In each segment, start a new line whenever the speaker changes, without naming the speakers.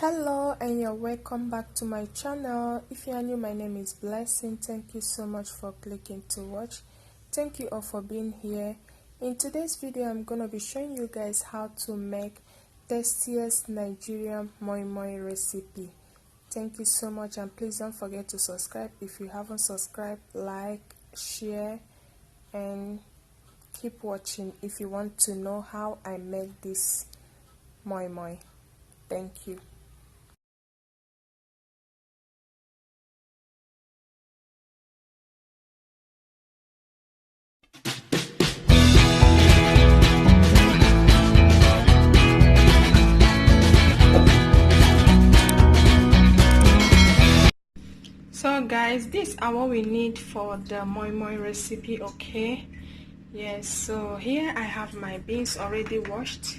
Hello and you're welcome back to my channel. If you are new, my name is Blessing. Thank you so much for clicking to watch. Thank you all for being here. In today's video, I'm gonna be showing you guys how to make tastiest Nigerian moi moi recipe. Thank you so much, and please don't forget to subscribe if you haven't subscribed. Like, share, and keep watching if you want to know how I make this moi moi. Thank you. So guys, these are what we need for the moi moi recipe. Okay, yes, so here I have my beans already washed.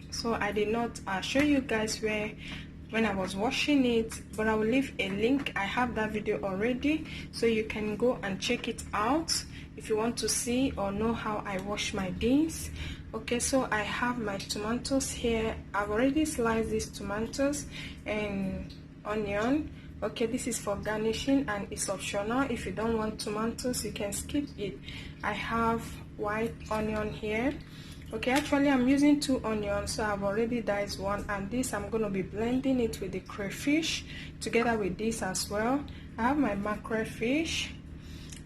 So I did not show you guys when I was washing it, but I will leave a link. I have that video already, so you can go and check it out if you want to see or know how I wash my beans. Okay, so I have my tomatoes here. I've already sliced these tomatoes and onion. Okay, this is for garnishing and it's optional. If you don't want tomatoes, you can skip it. I have white onion here. Okay, actually I'm using 2 onions, so I've already diced one, and this I'm going to be blending it with the crayfish together with this as well. I have my mackerel fish.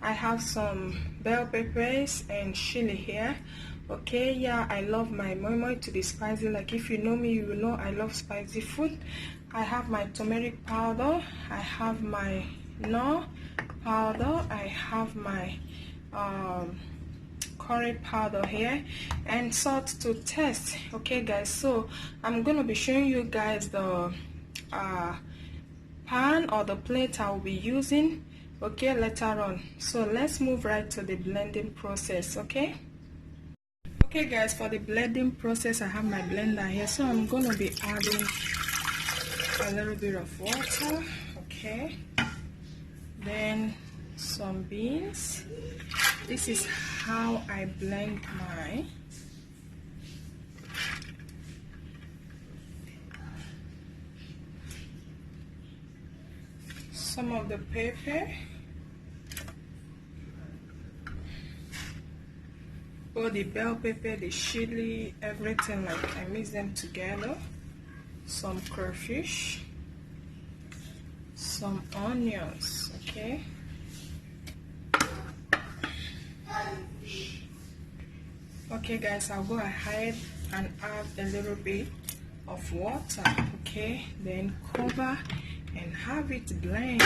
I have some bell peppers and chili here. Okay, yeah, I love my moi moi to be spicy. Like, if you know me, you will know I love spicy food. I have my turmeric powder. I have my Knorr powder. I have my curry powder here, and salt to taste. Okay guys, so I'm gonna be showing you guys the pan or the plate I will be using, okay, later on. So let's move right to the blending process. Okay guys, for the blending process, I have my blender here, so I'm gonna be adding a little bit of water. Okay, then some beans. This is how I blend mine. Some of the pepper, all the bell pepper, the chili, everything, like I mix them together. Some crayfish, some onions. Okay guys, I'll go ahead and add a little bit of water. Okay, then cover and have it blend.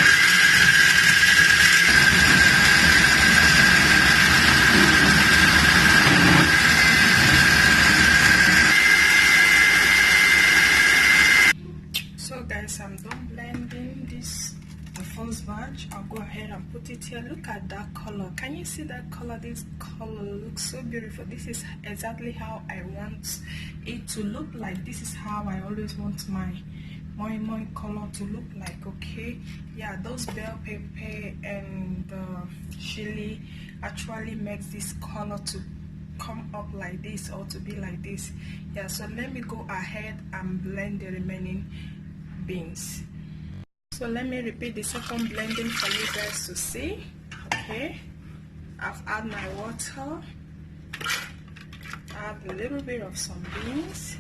So guys, I'm done blending this, the first batch. I'll go ahead and put it here. Look at that color. Can you see that color? This color looks so beautiful. This is exactly how I want it to look like. This is how I always want my moi moi color to look like. Okay, yeah, those bell pepper and the chili actually makes this color to come up like this, or to be like this. Yeah, so let me go ahead and blend the remaining beans. So let me repeat the second blending for you guys to see. Okay, I've added my water, add a little bit of some beans,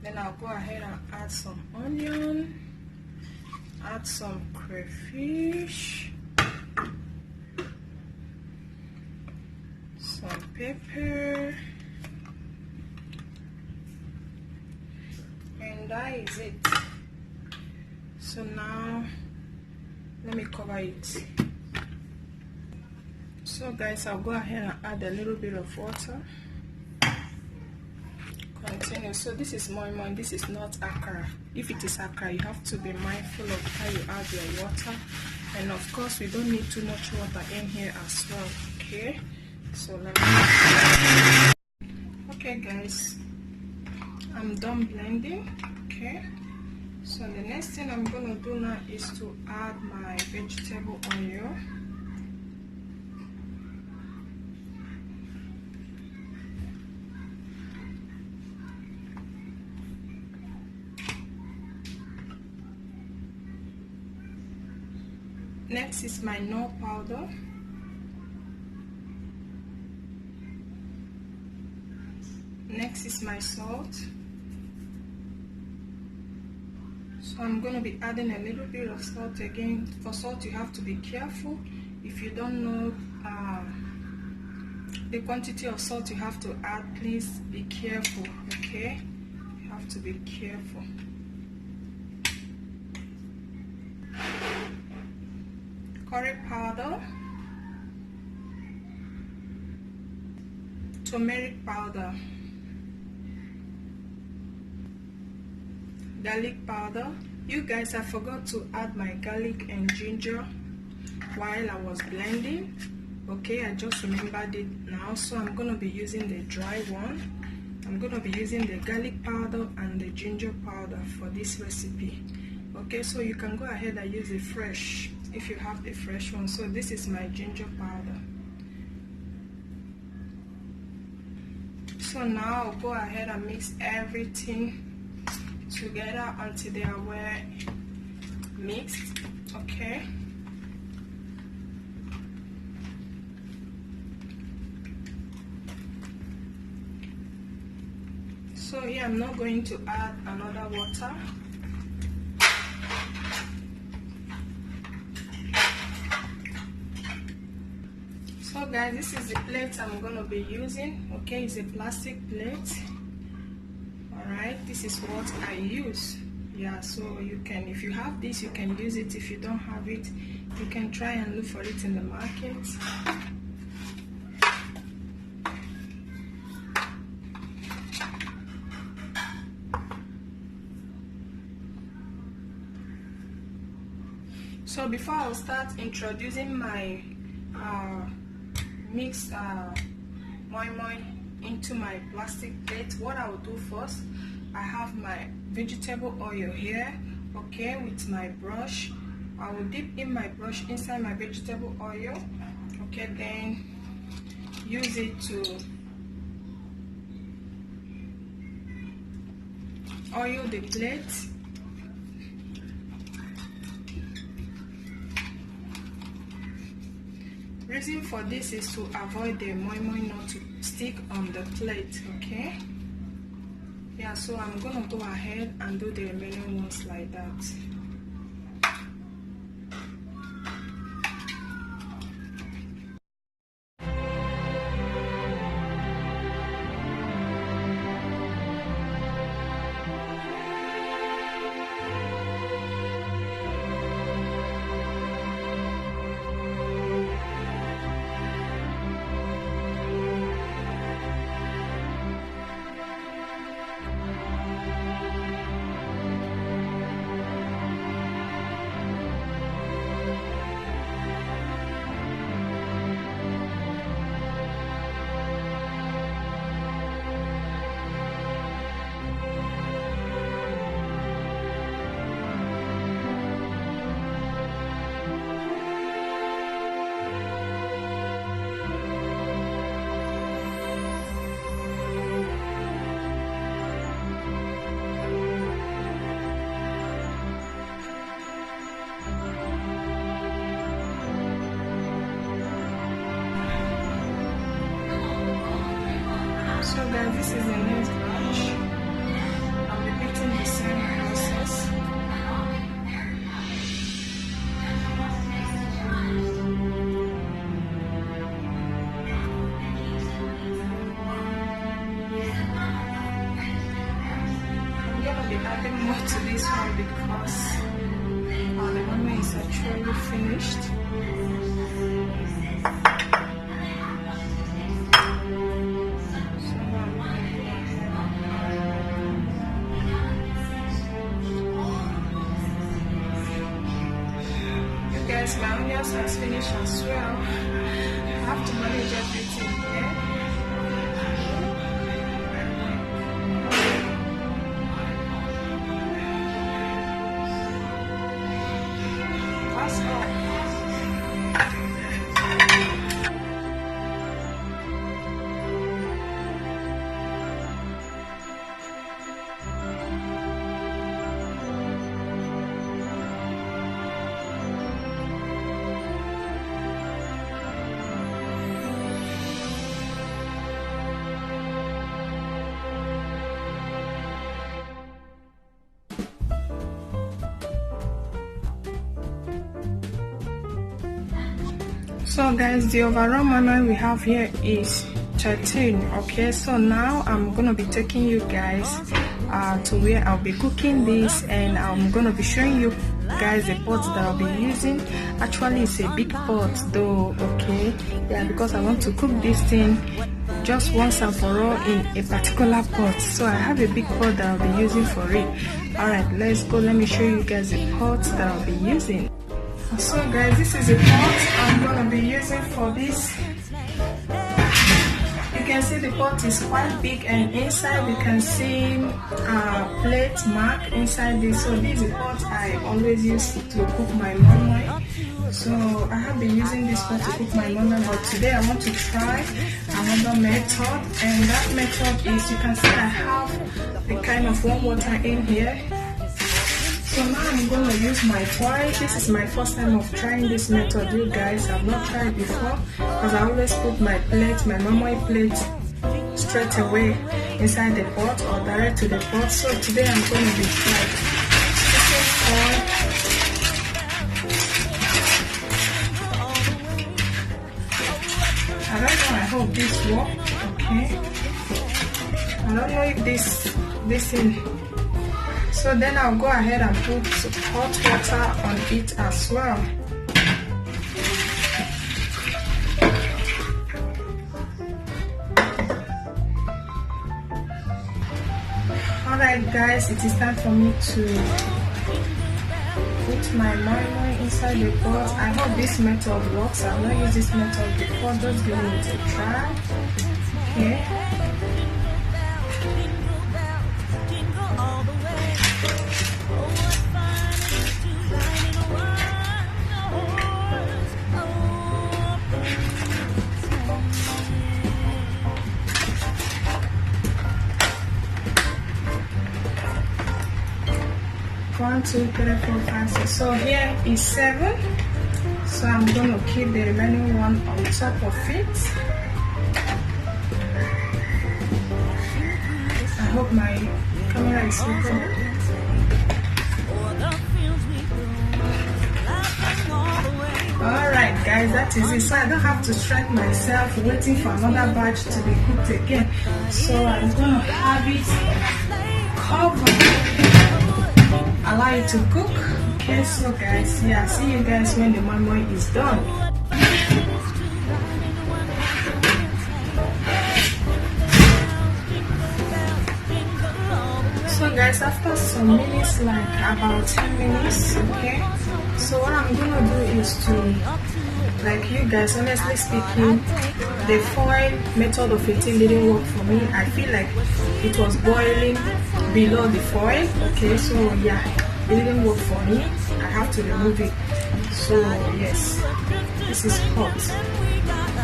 then I'll go ahead and add some onion, add some crayfish, some pepper, and that is it. So now let me cover it. So guys, I'll go ahead and add a little bit of water. Continue. So this is moi moi, this is not akara. If it is akara, you have to be mindful of how you add your water, and of course we don't need too much water in here as well. Okay, so let me. Okay guys, I'm done blending. Okay, so the next thing I'm gonna do now is to add my vegetable oil. Next is my Knorr powder. Next is my salt. So I'm going to be adding a little bit of salt again. For salt you have to be careful. If you don't know the quantity of salt you have to add, please be careful, okay? You have to be careful. Curry powder, turmeric powder, garlic powder. You guys, I forgot to add my garlic and ginger while I was blending. Okay, I just remembered it now, so I'm going to be using the dry one. I'm going to be using the garlic powder and the ginger powder for this recipe. Okay, so you can go ahead and use the fresh if you have the fresh one. So this is my ginger powder. So now I'll go ahead and mix everything together until they are well mixed. Okay. So here I'm not going to add another water. So guys, this is the plate I'm going to be using. Okay, it's a plastic plate. Alright, this is what I use. Yeah, so you can, if you have this, you can use it. If you don't have it, you can try and look for it in the market. So before I'll start introducing my mixed moi moi into my plastic plate, what I will do first, I have my vegetable oil here, okay, with my brush. I will dip in my brush inside my vegetable oil, okay, then use it to oil the plate. Reason for this is to avoid the moi moi not to stick on the plate, okay? Yeah, so I'm gonna go ahead and do the remaining ones like that. So guys, this is the next batch. I'm repeating the same process. I'm gonna be adding more to this one because the one is actually finished. My onions has finished as well. I have to manage everything here. That's all. So guys, the overall moi moi we have here is 13. Okay, so now I'm gonna be taking you guys to where I'll be cooking this, and I'm gonna be showing you guys the pot that I'll be using. Actually, it's a big pot though. Okay, yeah, because I want to cook this thing just once and for all in a particular pot. So I have a big pot that I'll be using for it. All right, let's go. Let me show you guys the pot that I'll be using. So guys, this is a pot I'm gonna be using for this. You can see the pot is quite big, and inside you can see plate mark inside this. So this is a pot I always use to cook my moi moi. So I have been using this pot to cook my moi moi, but today I want to try another method, and that method is, you can see I have the kind of warm water in here. So now I'm going to use my foil. This is my first time of trying this method, you guys. I've not tried before, because I always put my plate, my moi moi plate, straight away inside the pot or direct to the pot. So today I'm going to be like sticking foil. I don't know, I hope this works. Okay, I don't know if this thing. So then I'll go ahead and put hot water on it as well. Alright guys, it is time for me to put my moi moi inside the pot. I hope this method works. I've not used this method before, just giving it a try. Okay. One, two, three, four, five, six. So here is 7. So I'm gonna keep the remaining one on top of it. I hope my camera is recording. Alright guys, that is it. So I don't have to strike myself waiting for another batch to be cooked again. So I'm gonna have it covered, allow it to cook. Okay, so guys, yeah, see you guys when the moi moi is done. So guys, after some minutes, like about 10 minutes, okay, so what I'm gonna do is to, like, you guys, honestly speaking, the foil method of eating didn't work for me. I feel like it was boiling below the foil. Okay, so yeah, it didn't work for me. I have to remove it. So yes, this is hot.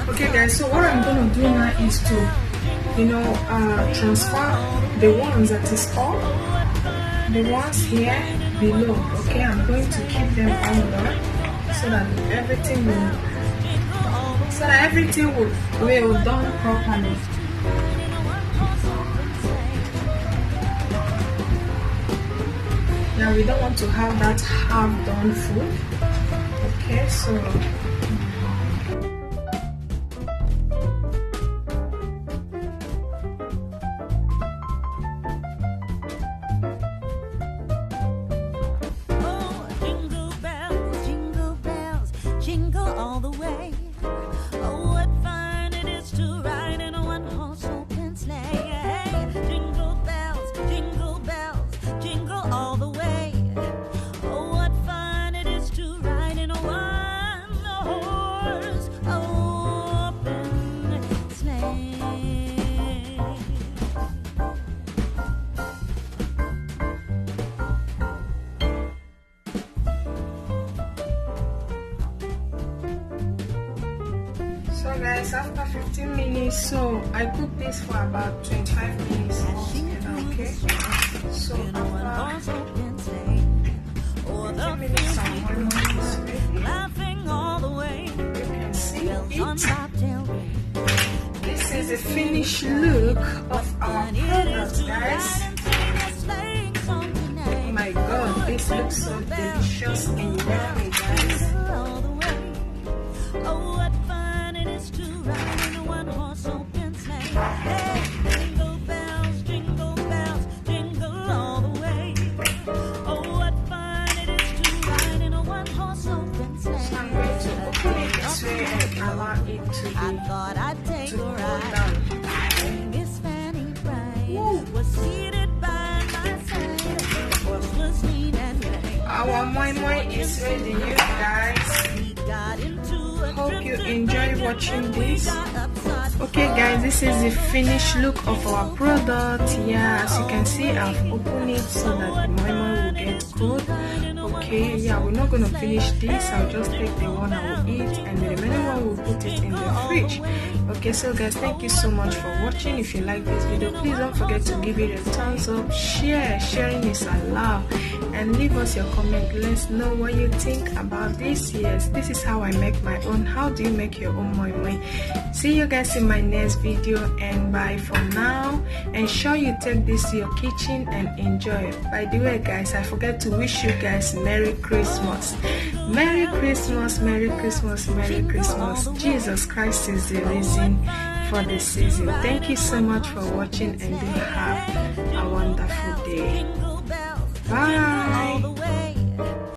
Okay guys, so what I'm gonna do now is to, transfer the ones that is up, the ones here below. Okay, I'm going to keep them under so that everything will done properly. Now we don't want to have that half done food. Okay, so guys, after 15 minutes, so I cooked this for about 25 minutes altogether. Okay, so after 15 minutes I'm almost ready. You can see it. This is the finished look of our product, guys. Oh my god, this looks so delicious and yummy, guys. our moi moi is ready, you guys. Hope you enjoy watching this. Okay guys, this is the finished look of our product. Yeah, as you can see, I've opened it so that the moi moi will get cold. Okay, yeah, we're not gonna finish this. I'll just take the one I will eat, and the remaining one we'll put it in the fridge. Okay, so guys, thank you so much for watching. If you like this video, please don't forget to give it a thumbs up, sharing is allowed, and leave us your comment. Let's know what you think about this. Yes, this is how I make my own. How do you make your own moi moi? See you guys in my next video, and bye for now. Ensure you take this to your kitchen and enjoy. By the way guys, I forgot to wish you guys Merry Christmas. Merry Christmas, Merry Christmas, Merry Christmas. Jesus Christ is the reason for the season. Thank you so much for watching, and do have a wonderful day. Bye.